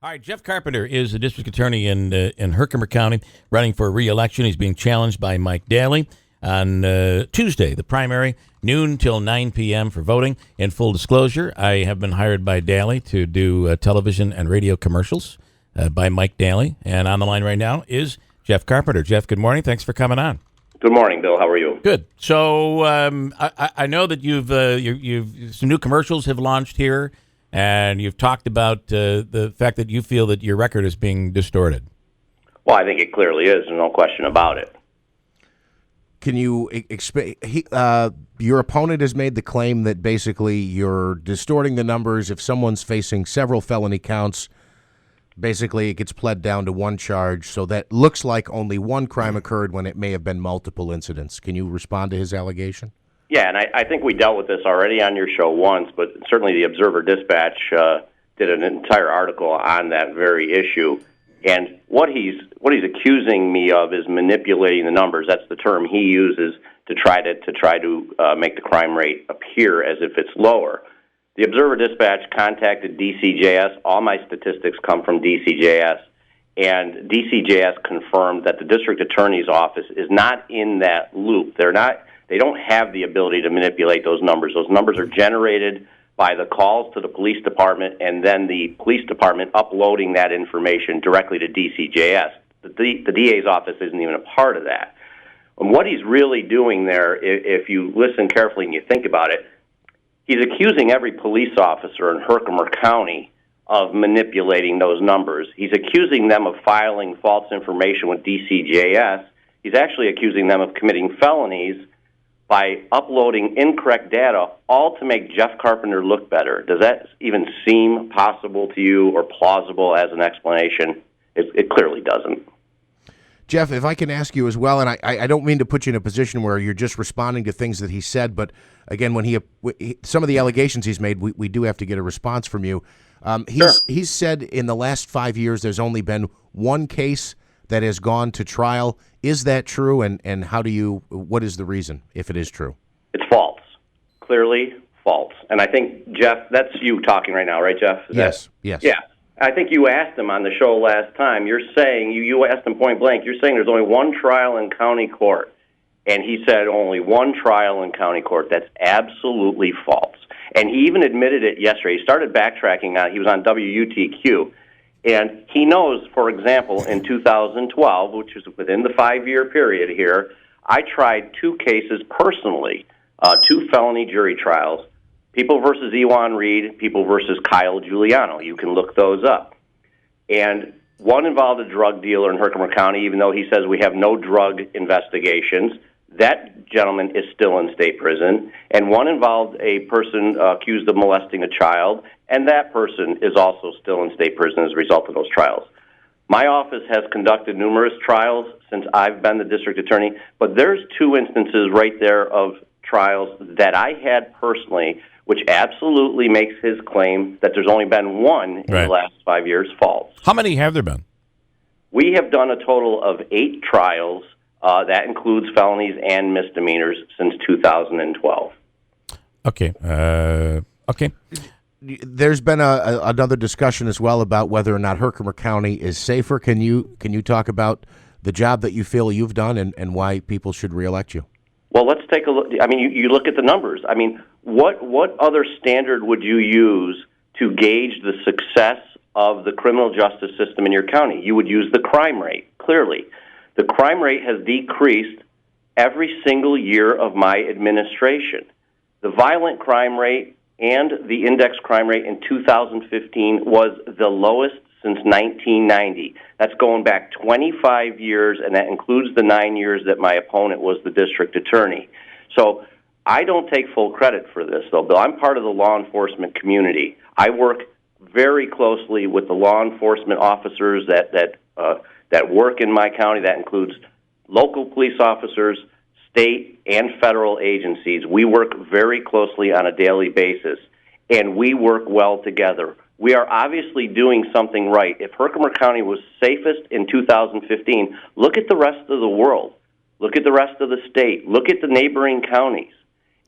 All right, Jeff Carpenter is the district attorney in Herkimer County, running for re-election. He's being challenged by Mike Daley on Tuesday, the primary, noon till 9 p.m. for voting. In full disclosure, I have been hired by Daley to do television and radio commercials by Mike Daley. And on the line right now is Jeff Carpenter. Jeff, good morning. Thanks for coming on. Good morning, Bill. How are you? Good. So I know that you've some new commercials have launched here. And you've talked about the fact that you feel that your record is being distorted. Well, I think it clearly is. There's no question about it. Can you explain? Your opponent has made the claim that basically you're distorting the numbers. If someone's facing several felony counts, basically it gets pled down to one charge. So that looks like only one crime occurred when it may have been multiple incidents. Can you respond to his allegation? Yeah, and I think we dealt with this already on your show once, but certainly the Observer-Dispatch did an entire article on that very issue. And what he's accusing me of is manipulating the numbers. That's the term he uses to try to make the crime rate appear as if it's lower. The Observer-Dispatch contacted DCJS. All my statistics come from DCJS, and DCJS confirmed that the district attorney's office is not in that loop. They don't have the ability to manipulate those numbers. Those numbers are generated by the calls to the police department and then the police department uploading that information directly to DCJS. The DA's office isn't even a part of that. And what he's really doing there, if you listen carefully and you think about it, he's accusing every police officer in Herkimer County of manipulating those numbers. He's accusing them of filing false information with DCJS. He's actually accusing them of committing felonies by uploading incorrect data, all to make Jeff Carpenter look better. Does that even seem possible to you or plausible as an explanation? It clearly doesn't. Jeff, if I can ask you as well, and I don't mean to put you in a position where you're just responding to things that he said, but again, when some of the allegations he's made, we do have to get a response from you. He's said in the last 5 years there's only been one case that has gone to trial. Is that true, and what is the reason, if it is true? It's false. Clearly false. And I think, Jeff, that's you talking right now, right, Jeff? Yes. Yeah. I think you asked him on the show last time. You're saying, you asked him point blank, you're saying there's only one trial in county court. And he said only one trial in county court. That's absolutely false. And he even admitted it yesterday. He started backtracking. He was on WUTQ. And he knows, for example, in 2012, which is within the 5-year period here, I tried 2 cases personally, 2 felony jury trials, People versus Ewan Reed, People versus Kyle Giuliano. You can look those up. And one involved a drug dealer in Herkimer County, even though he says we have no drug investigations. That gentleman is still in state prison. And one involved a person accused of molesting a child, and that person is also still in state prison as a result of those trials. My office has conducted numerous trials since I've been the district attorney, but there's 2 instances right there of trials that I had personally, which absolutely makes his claim that there's only been one in the last 5 years false. How many have there been? We have done a total of 8 trials. That includes felonies and misdemeanors since 2012. Okay. Okay. There's been another discussion as well about whether or not Herkimer County is safer. Can you talk about the job that you feel you've done and why people should reelect you? Well, let's take a look. I mean, you look at the numbers. I mean, what other standard would you use to gauge the success of the criminal justice system in your county? You would use the crime rate, clearly. The crime rate has decreased every single year of my administration. The violent crime rate and the index crime rate in 2015 was the lowest since 1990. That's going back 25 years, and that includes the 9 years that my opponent was the district attorney. So I don't take full credit for this, though, Bill. I'm part of the law enforcement community. I work very closely with the law enforcement officers that work in my county. That includes local police officers, state and federal agencies. We work very closely on a daily basis, and we work well together. We are obviously doing something right. If Herkimer County was safest in 2015, look at the rest of the world. Look at the rest of the state. Look at the neighboring counties.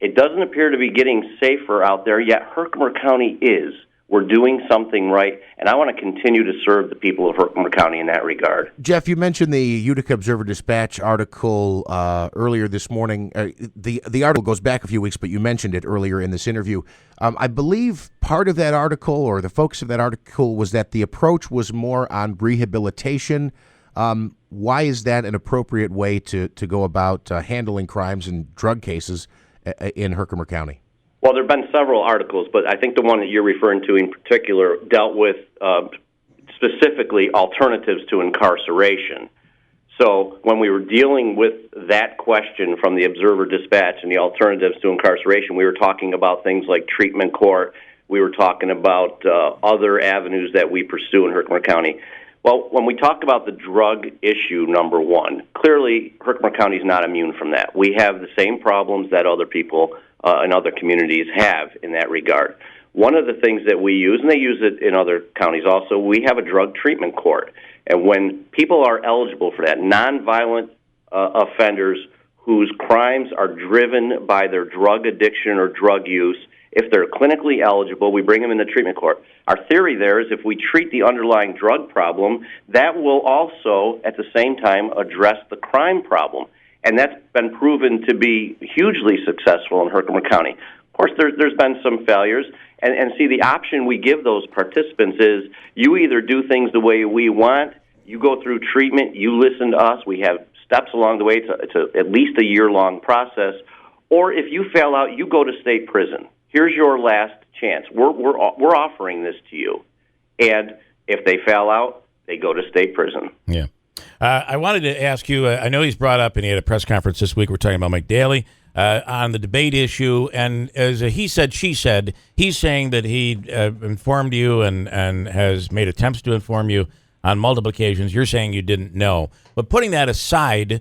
It doesn't appear to be getting safer out there, yet Herkimer County is. We're doing something right, and I want to continue to serve the people of Herkimer County in that regard. Jeff, you mentioned the Utica Observer-Dispatch article earlier this morning. The article goes back a few weeks, but you mentioned it earlier in this interview. I believe part of that article, or the focus of that article, was that the approach was more on rehabilitation. Why is that an appropriate way to go about handling crimes and drug cases in Herkimer County? Well, there have been several articles, but I think the one that you're referring to in particular dealt with specifically alternatives to incarceration. So when we were dealing with that question from the Observer-Dispatch and the alternatives to incarceration, we were talking about things like treatment court. We were talking about other avenues that we pursue in Herkimer County. Well, when we talk about the drug issue, number one, clearly Herkimer County is not immune from that. We have the same problems that other people in other communities have in that regard. One of the things that we use, and they use it in other counties also, we have a drug treatment court. And when people are eligible for that, nonviolent offenders whose crimes are driven by their drug addiction or drug use, if they're clinically eligible, we bring them in the treatment court. Our theory there is if we treat the underlying drug problem, that will also, at the same time, address the crime problem. And that's been proven to be hugely successful in Herkimer County. Of course, there's been some failures. And see, the option we give those participants is you either do things the way we want, you go through treatment, you listen to us, we have steps along the way to at least a year-long process, or if you fail out, you go to state prison. Here's your last chance. We're offering this to you. And if they fail out, they go to state prison. Yeah. I wanted to ask you, I know he's brought up, and he had a press conference this week, we're talking about Mike Daley, on the debate issue, and as a he said, she said, he's saying that he informed you and has made attempts to inform you on multiple occasions. You're saying you didn't know. But putting that aside,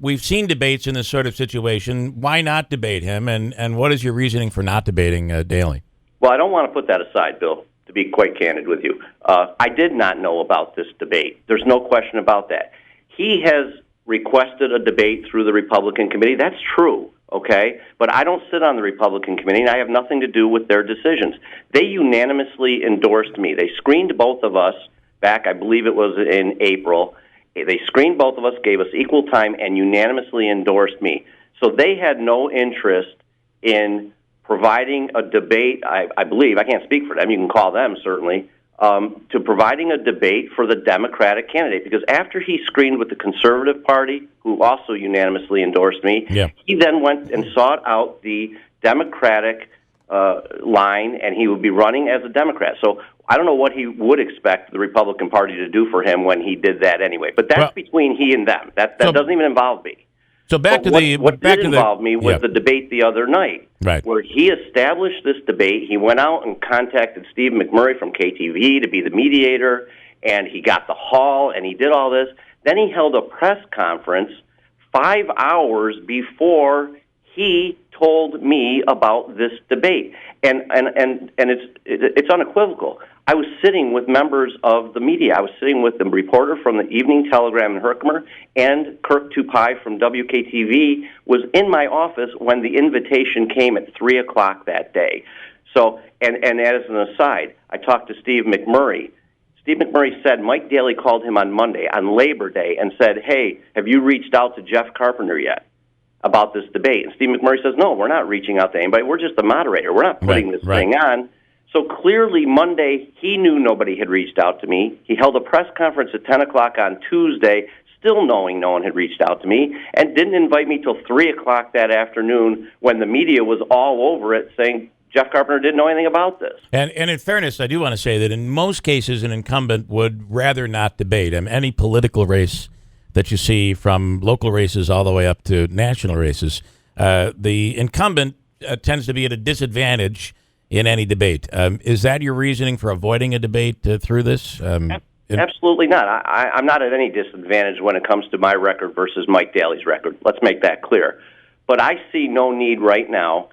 we've seen debates in this sort of situation. Why not debate him, and what is your reasoning for not debating Daley? Well, I don't want to put that aside, Bill, to be quite candid with you. I did not know about this debate. There's no question about that. He has requested a debate through the Republican committee. That's true, okay? But I don't sit on the Republican committee, and I have nothing to do with their decisions. They unanimously endorsed me. They screened both of us back, I believe it was in April. They screened both of us, gave us equal time, and unanimously endorsed me. So they had no interest in providing a debate, I believe, I can't speak for them, you can call them certainly, to providing a debate for the Democratic candidate. Because after he screened with the Conservative Party, who also unanimously endorsed me, he then went and sought out the Democratic line, and he would be running as a Democrat. So I don't know what he would expect the Republican Party to do for him when he did that anyway. But that's between he and them. That doesn't even involve me. So what did involve me was the debate the other night, where he established this debate. He went out and contacted Steve McMurray from KTV to be the mediator, and he got the hall, and he did all this. Then he held a press conference 5 hours before he told me about this debate, and it's unequivocal. I was sitting with members of the media. I was sitting with the reporter from the Evening Telegram in Herkimer, and Kirk Tupai from WKTV was in my office when the invitation came at 3 o'clock that day. So, and as an aside, I talked to Steve McMurray. Steve McMurray said Mike Daley called him on Monday, on Labor Day, and said, hey, have you reached out to Jeff Carpenter yet about this debate? And Steve McMurray says, no, we're not reaching out to anybody. We're just the moderator. We're not putting this thing on. So clearly Monday, he knew nobody had reached out to me. He held a press conference at 10 o'clock on Tuesday, still knowing no one had reached out to me, and didn't invite me till 3 o'clock that afternoon when the media was all over it saying Jeff Carpenter didn't know anything about this. And in fairness, I do want to say that in most cases, an incumbent would rather not debate. Any political race that you see, from local races all the way up to national races, the incumbent tends to be at a disadvantage in any debate. Is that your reasoning for avoiding a debate through this? Absolutely not. I'm not at any disadvantage when it comes to my record versus Mike Daley's record. Let's make that clear. But I see no need right now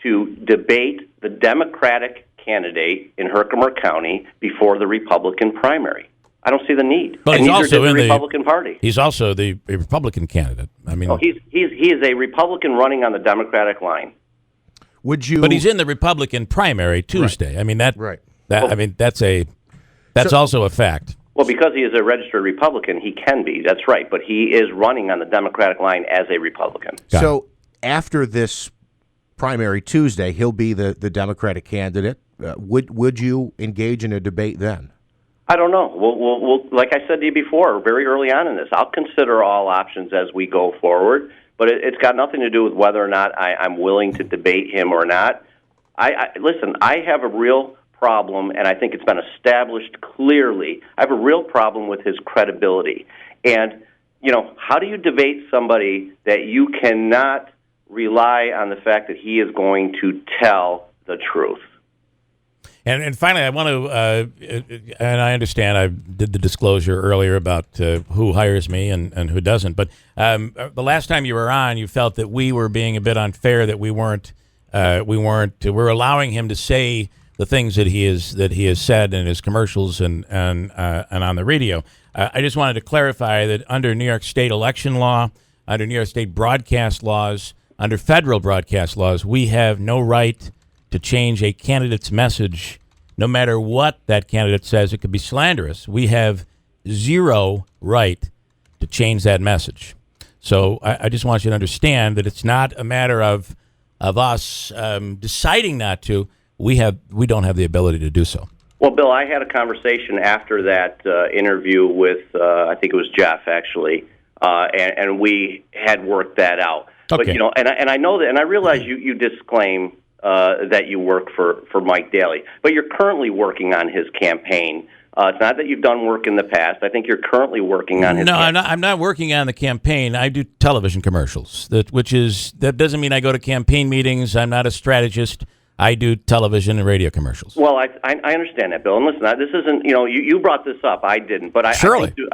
to debate the Democratic candidate in Herkimer County before the Republican primary. I don't see the need. But he's also in the Republican Party. He's also the Republican candidate. I mean, he is a Republican running on the Democratic line. Would you? But he's in the Republican primary Tuesday. Right. I mean that. Right. That's also a fact. Well, because he is a registered Republican, he can be. That's right. But he is running on the Democratic line as a Republican. So after this primary Tuesday, he'll be the Democratic candidate. Would you engage in a debate then? I don't know. We'll, like I said to you before, very early on in this, I'll consider all options as we go forward. But it's got nothing to do with whether or not I'm willing to debate him or not. Listen, I have a real problem, and I think it's been established clearly. I have a real problem with his credibility. And, how do you debate somebody that you cannot rely on the fact that he is going to tell the truth? And finally, I want to, and I understand I did the disclosure earlier about who hires me and who doesn't, but the last time you were on, you felt that we were being a bit unfair, that we're allowing him to say the things that he has said in his commercials and on the radio. I just wanted to clarify that under New York State election law, under New York State broadcast laws, under federal broadcast laws, we have no right to change a candidate's message, no matter what that candidate says. It could be slanderous. We have zero right to change that message. So I just want you to understand that it's not a matter of us deciding not to. We don't have the ability to do so. Well, Bill, I had a conversation after that interview with, I think it was Jeff, actually, and we had worked that out. Okay. But, and I know that, and I realize you disclaim that you work for Mike Daley, but you're currently working on his campaign. It's not that you've done work in the past. I think you're currently working on his campaign. I'm not working on the campaign. I do television commercials, that doesn't mean I go to campaign meetings. I'm not a strategist. I do television and radio commercials. Well, I understand that, Bill. And listen, this isn't, you brought this up. I didn't. But I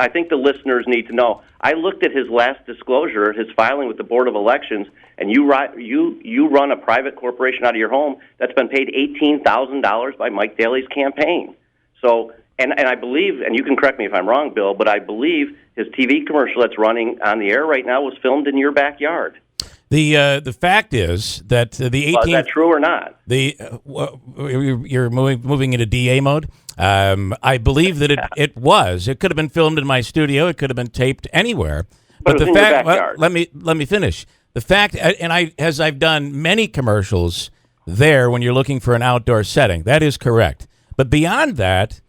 think the listeners need to know. I looked at his last disclosure, his filing with the Board of Elections, and you run a private corporation out of your home that's been paid $18,000 by Mike Daley's campaign. So, and I believe, and you can correct me if I'm wrong, Bill, but I believe his TV commercial that's running on the air right now was filmed in your backyard. The fact is that the 18th... Well, is that true or not? You're moving into DA mode. I believe that it was. It could have been filmed in my studio. It could have been taped anywhere. But the fact, let me finish. The fact, and I've done many commercials there when you're looking for an outdoor setting. That is correct. But beyond that,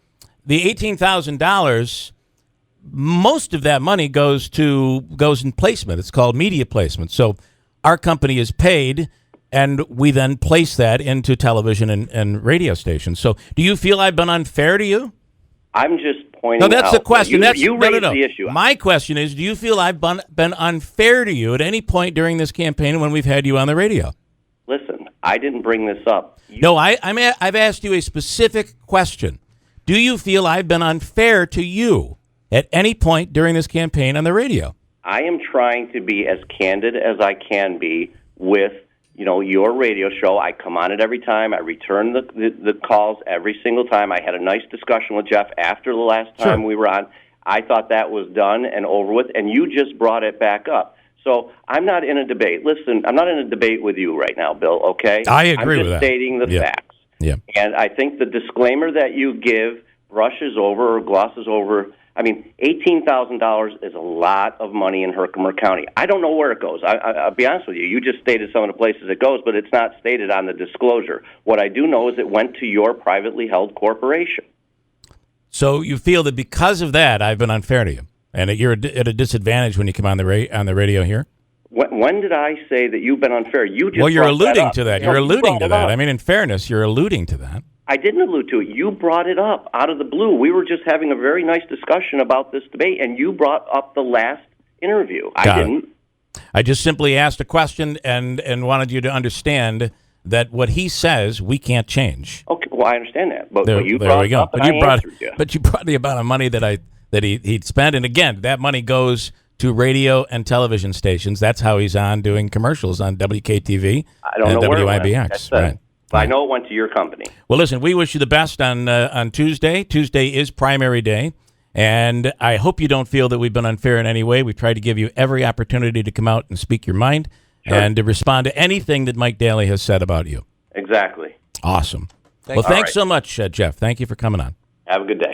the $18,000, most of that money goes in placement. It's called media placement. So our company is paid, and we then place that into television and radio stations. So do you feel I've been unfair to you? I'm just pointing out. No, that's the question. You raised the issue. My question is, do you feel I've been unfair to you at any point during this campaign when we've had you on the radio? Listen, I didn't bring this up. I've asked you a specific question. Do you feel I've been unfair to you at any point during this campaign on the radio? I am trying to be as candid as I can be with, your radio show. I come on it every time. I return the calls every single time. I had a nice discussion with Jeff after the last time we were on. I thought that was done and over with, and you just brought it back up. So I'm not in a debate. Listen, I'm not in a debate with you right now, Bill, okay? I agree with that. I'm just stating the facts. Yeah. And I think the disclaimer that you give brushes over or glosses over. I mean, $18,000 is a lot of money in Herkimer County. I don't know where it goes. I'll be honest with you. You just stated some of the places it goes, but it's not stated on the disclosure. What I do know is it went to your privately held corporation. So you feel that because of that, I've been unfair to you, and that you're at a disadvantage when you come on the radio here? When did I say that you've been unfair? You're alluding to that. You're alluding to that. I mean, in fairness, you're alluding to that. I didn't allude to it. You brought it up out of the blue. We were just having a very nice discussion about this debate, and you brought up the last interview. I didn't. I just simply asked a question and wanted you to understand that what he says, we can't change. Okay, well, I understand that. But you there brought we go. up and I answered you. But you brought the amount of money that he'd spent, and again, that money goes to radio and television stations. That's how he's on doing commercials on WKTV and WIBX. Right. I know it went to your company. Well, listen, we wish you the best on Tuesday. Tuesday is primary day, and I hope you don't feel that we've been unfair in any way. We've tried to give you every opportunity to come out and speak your mind and to respond to anything that Mike Daley has said about you. Exactly. Awesome. Well, thanks so much, Jeff. Thank you for coming on. Have a good day.